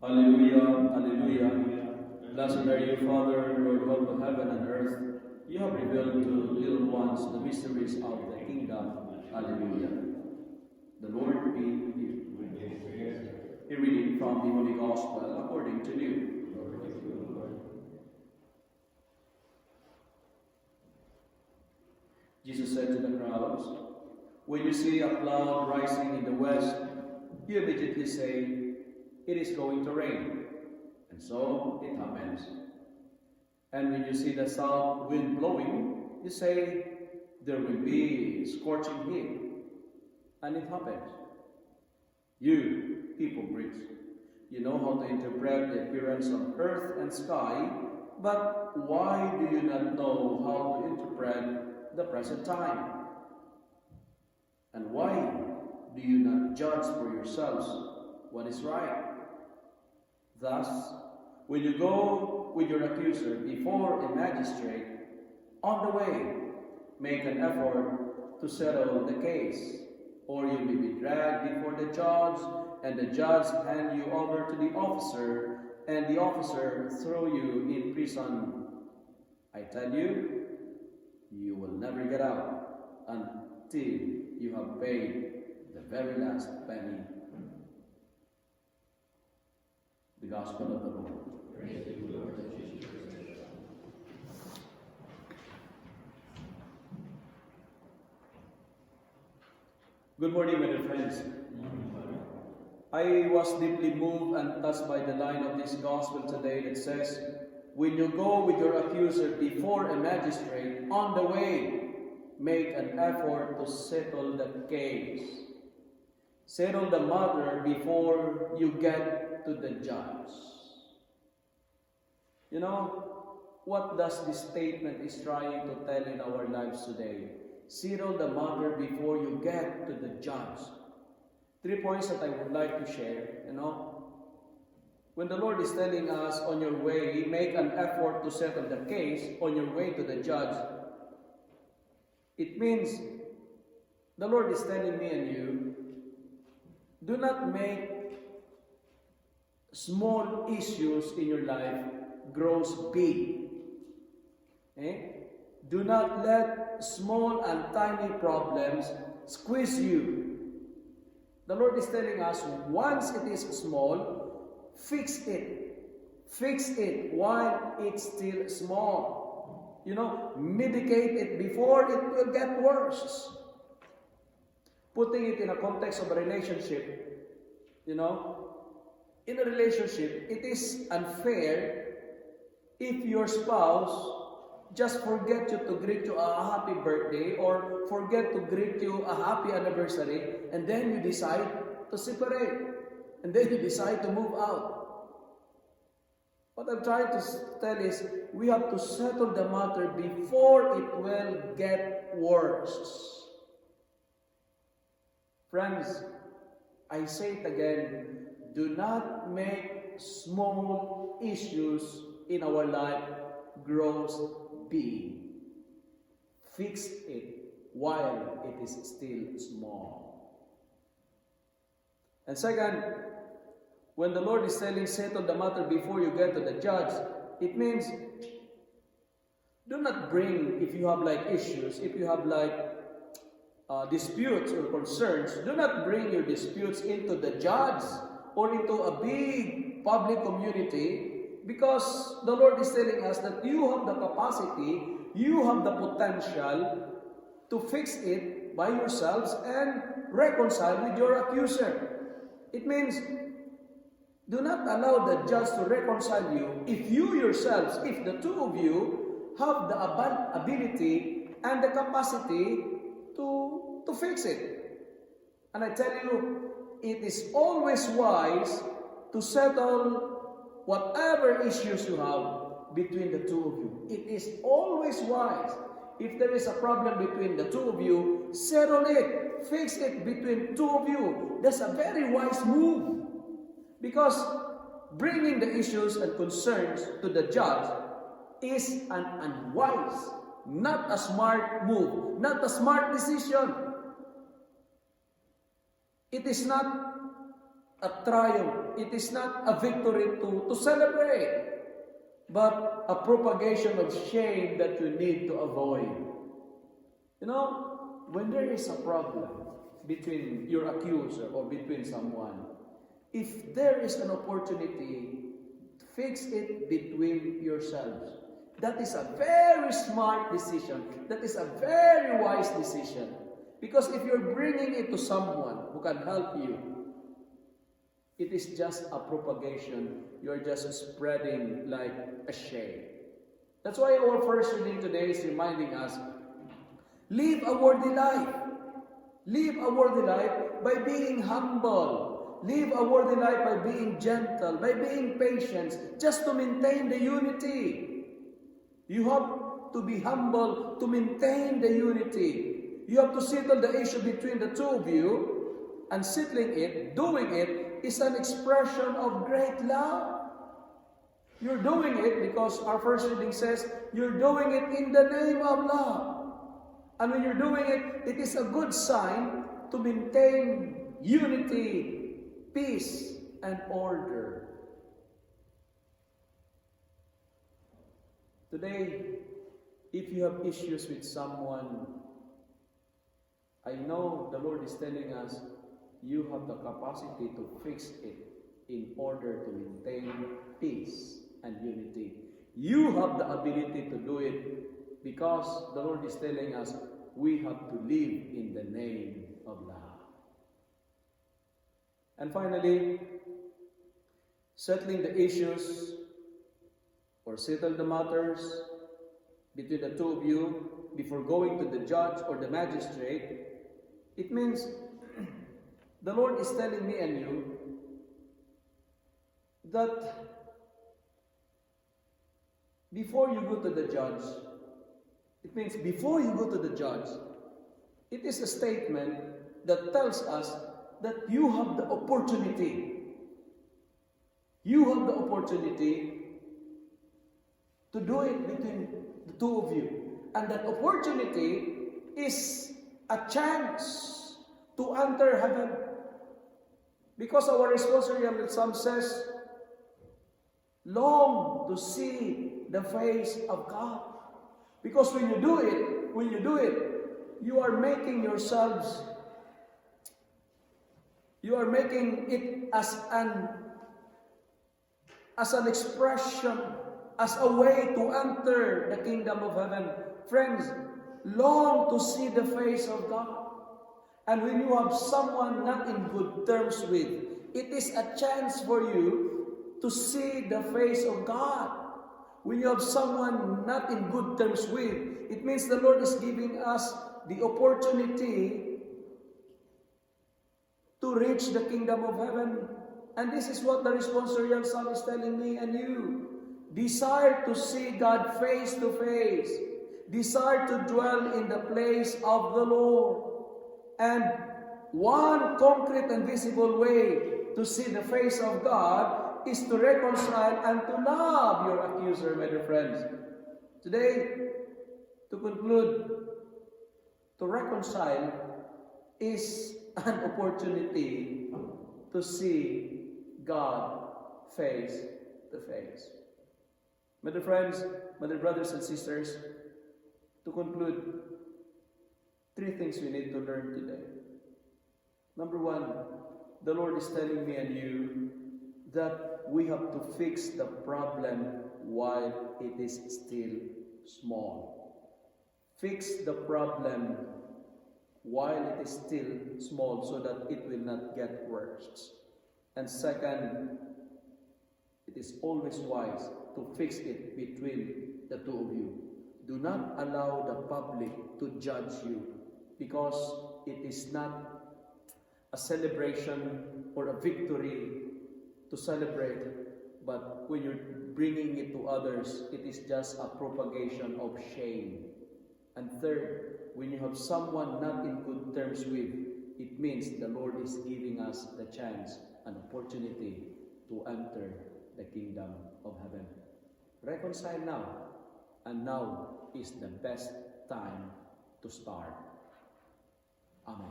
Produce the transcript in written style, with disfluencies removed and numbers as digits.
Alleluia, Alleluia. Blessed are you, Father, Lord God of heaven and earth. You have revealed to little ones the mysteries of the kingdom. Alleluia. The Lord be with you. A reading from the Holy Gospel according to Luke. Jesus said to the crowds, "When you see a cloud rising in the west, you immediately say, 'It is going to rain.' And so it happens. And when you see the south wind blowing, you say, 'There will be scorching heat.' And it happens. You hypocrites, you know how to interpret the appearance of earth and sky, but why do you not know how to interpret the present time? And why do you not judge for yourselves what is right? Thus, when you go with your accuser before a magistrate, on the way, make an effort to settle the case, or you may be dragged before the judge, and the judge hand you over to the officer, and the officer throw you in prison. I tell you, you will never get out until you have paid the very last penny." The Gospel of the Lord. Praise to you, Lord Jesus. Good morning, my dear friends. I was deeply moved and touched by the line of this Gospel today that says, "When you go with your accuser before a magistrate, on the way, make an effort to settle the case." Settle the matter before you get to the judge. You know, what does this statement is trying to tell in our lives today? Settle the matter before you get to the judge. 3 points that I would like to share, When the Lord is telling us, on your way, make an effort to settle the case, on your way to the judge, it means the Lord is telling me and you, do not make small issues in your life grows big. Do not let small and tiny problems squeeze you. The Lord is telling us, once it is small, fix it. Fix it while it's still small. Medicate it before it will get worse. Putting it in a context of a relationship, in a relationship, it is unfair if your spouse just forget you to greet you a happy birthday or forget to greet you a happy anniversary, and then you decide to separate, and then you decide to move out. What I'm trying to tell is, we have to settle the matter before it will get worse. Friends, I say it again, do not make small issues in our life grows big. Fix it while it is still small. And second, when the Lord is telling settle the matter before you get to the judge, it means do not bring, if you have issues, if you have disputes or concerns, do not bring your disputes into the judge or into a big public community, because the Lord is telling us that you have the capacity, you have the potential to fix it by yourselves and reconcile with your accuser. It means, do not allow the judge to reconcile you if you yourselves, if the two of you have the ability and the capacity to fix it. And I tell you, it is always wise to settle whatever issues you have between the two of you. It is always wise. If there is a problem between the two of you, settle it, fix it between two of you. That's a very wise move. Because bringing the issues and concerns to the judge is an unwise, not a smart move, not a smart decision. It is not a triumph. It is not a victory to celebrate, but a propagation of shame that you need to avoid. You know, when there is a problem between your accuser or between someone, if there is an opportunity, fix it between yourselves. That is a very smart decision. That is a very wise decision. Because if you're bringing it to someone who can help you, it is just a propagation. You're just spreading like a shame. That's why our first reading today is reminding us, live a worthy life. Live a worthy life by being humble. Live a worthy life by being gentle, by being patient, just to maintain the unity. You have to be humble to maintain the unity. You have to settle the issue between the two of you, and settling it, doing it, is an expression of great love. You're doing it because our first reading says, you're doing it in the name of love. And when you're doing it, it is a good sign to maintain unity, peace, and order. Today, if you have issues with someone, I know the Lord is telling us, you have the capacity to fix it in order to maintain peace and unity. You have the ability to do it because the Lord is telling us, we have to live in the name of love. And finally, settling the issues or settle the matters between the two of you before going to the judge or the magistrate, it means the Lord is telling me and you that before you go to the judge, it means before you go to the judge, it is a statement that tells us that you have the opportunity. You have the opportunity to do it between the two of you. And that opportunity is a chance to enter heaven. Because our responsorial psalm says, long to see the face of God. Because when you do it, you are making yourselves, you are making it as an expression, as a way to enter the kingdom of heaven. Friends, long to see the face of God. And when you have someone not in good terms with, it is a chance for you to see the face of God. When you have someone not in good terms with, it means the Lord is giving us the opportunity to reach the kingdom of heaven. And this is what the responsorial psalm is telling me and you. Desire to see God face to face. Desire to dwell in the place of the Lord. And one concrete and visible way to see the face of God is to reconcile and to love your accuser, my dear friends. Today, to conclude, to reconcile is an opportunity to see God face to face. My dear friends, my dear brothers and sisters, to conclude, 3 things we need to learn today. Number 1, the Lord is telling me and you that we have to fix the problem while it is still small. Fix the problem while it is still small so that it will not get worse. And second, it is always wise to fix it between the two of you. Do not allow the public to judge you, because it is not a celebration or a victory to celebrate, but when you're bringing it to others, it is just a propagation of shame. And third, when you have someone not in good terms with, it means the Lord is giving us the chance, an opportunity to enter the kingdom of heaven. Reconcile now, and now is the best time to start. Amen.